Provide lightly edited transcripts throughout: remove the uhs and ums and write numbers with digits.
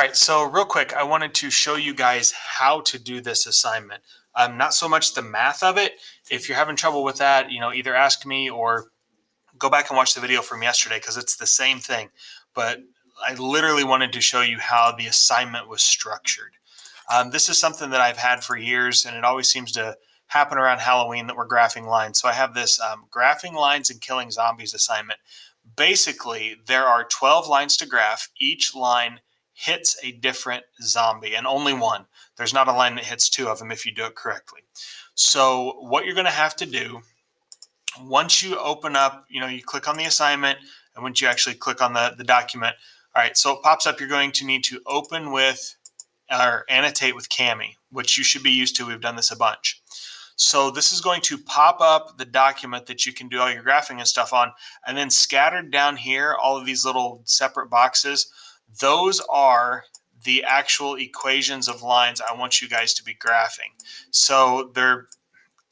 right, so real quick, I wanted to show you guys how to do this assignment. Not so much the math of it. If you're having trouble with that, either ask me or go back and watch the video from yesterday because it's the same thing. But I literally wanted to show you how the assignment was structured. This is something that I've had for years, and it always seems to happen around Halloween that we're graphing lines. So I have this graphing lines and killing zombies assignment. Basically, there are 12 lines to graph. Each line hits a different zombie, and only one. There's not a line that hits two of them if you do it correctly. So what you're going to have to do, once you open up, you click on the assignment, and once you actually click on the document, all right, so it pops up, you're going to need to open with or annotate with Kami, which you should be used to. We've done this a bunch. So this is going to pop up the document that you can do all your graphing and stuff on, and then scattered down here, all of these little separate boxes, those are the actual equations of lines I want you guys to be graphing. So they're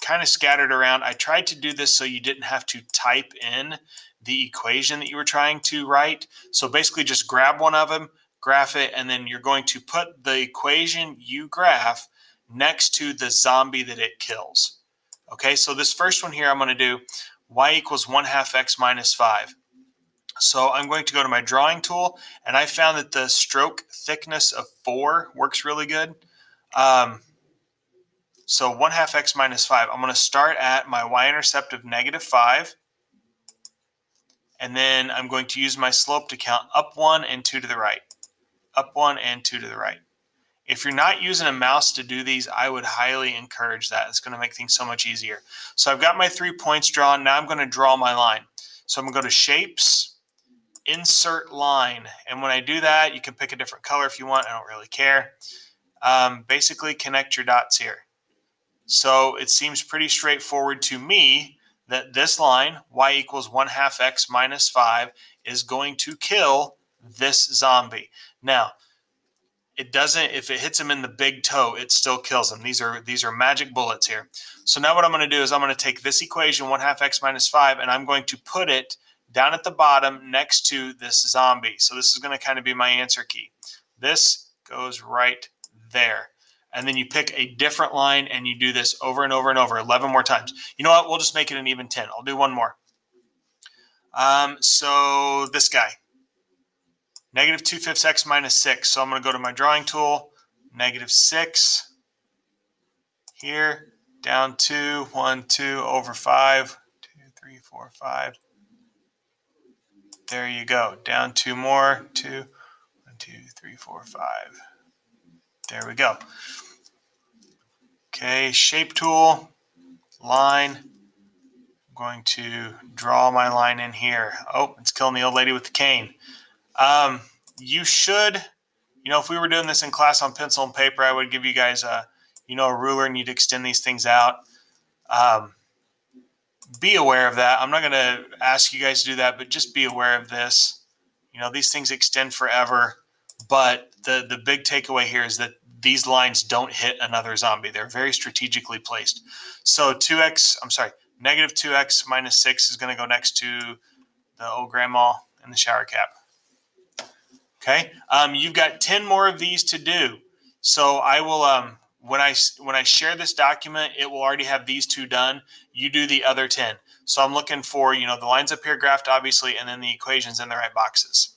kind of scattered around. I tried to do this so you didn't have to type in the equation that you were trying to write. So basically just grab one of them, graph it, and then you're going to put the equation you graph next to the zombie that it kills. Okay, so this first one here I'm going to do y equals 1/2 x minus 5. So I'm going to go to my drawing tool, and I found that the stroke thickness of 4 works really good. So 1/2 x minus 5. I'm going to start at my y-intercept of -5. And then I'm going to use my slope to count up 1 and 2 to the right. Up 1 and 2 to the right. If you're not using a mouse to do these, I would highly encourage that. It's going to make things so much easier. So I've got my 3 points drawn. Now I'm going to draw my line. So I'm going to go to Shapes, Insert Line. And when I do that, you can pick a different color if you want. I don't really care. Basically, connect your dots here. So it seems pretty straightforward to me that this line, y equals 1/2 x minus 5, is going to kill this zombie. Now, it doesn't, if it hits him in the big toe, it still kills him. These are magic bullets here. So now what I'm going to do is I'm going to take this equation, 1/2 x minus 5, and I'm going to put it down at the bottom next to this zombie. So this is going to kind of be my answer key. This goes right there. And then you pick a different line and you do this over and over and over 11 more times. You know what? We'll just make it an even 10. I'll do one more. So this guy, -2/5 x minus 6. So I'm going to go to my drawing tool, -6 here, down 2, 1, 2, over 5, 2, 3, 4, 5. There you go. Down 2 more, 2, 1, 2, 3, 4, 5. There we go. Okay, shape tool, line. I'm going to draw my line in here. Oh, it's killing the old lady with the cane. You should, if we were doing this in class on pencil and paper, I would give you guys a ruler, and you'd extend these things out. Be aware of that. I'm not going to ask you guys to do that, but just be aware of this. These things extend forever, but the big takeaway here is that these lines don't hit another zombie. They're very strategically placed. So -2x minus 6 is going to go next to the old grandma in the shower cap. Okay, you've got 10 more of these to do. So I will, when I share this document, it will already have these 2 done. You do the other 10. So I'm looking for, the lines up here graphed, obviously, and then the equations in the right boxes.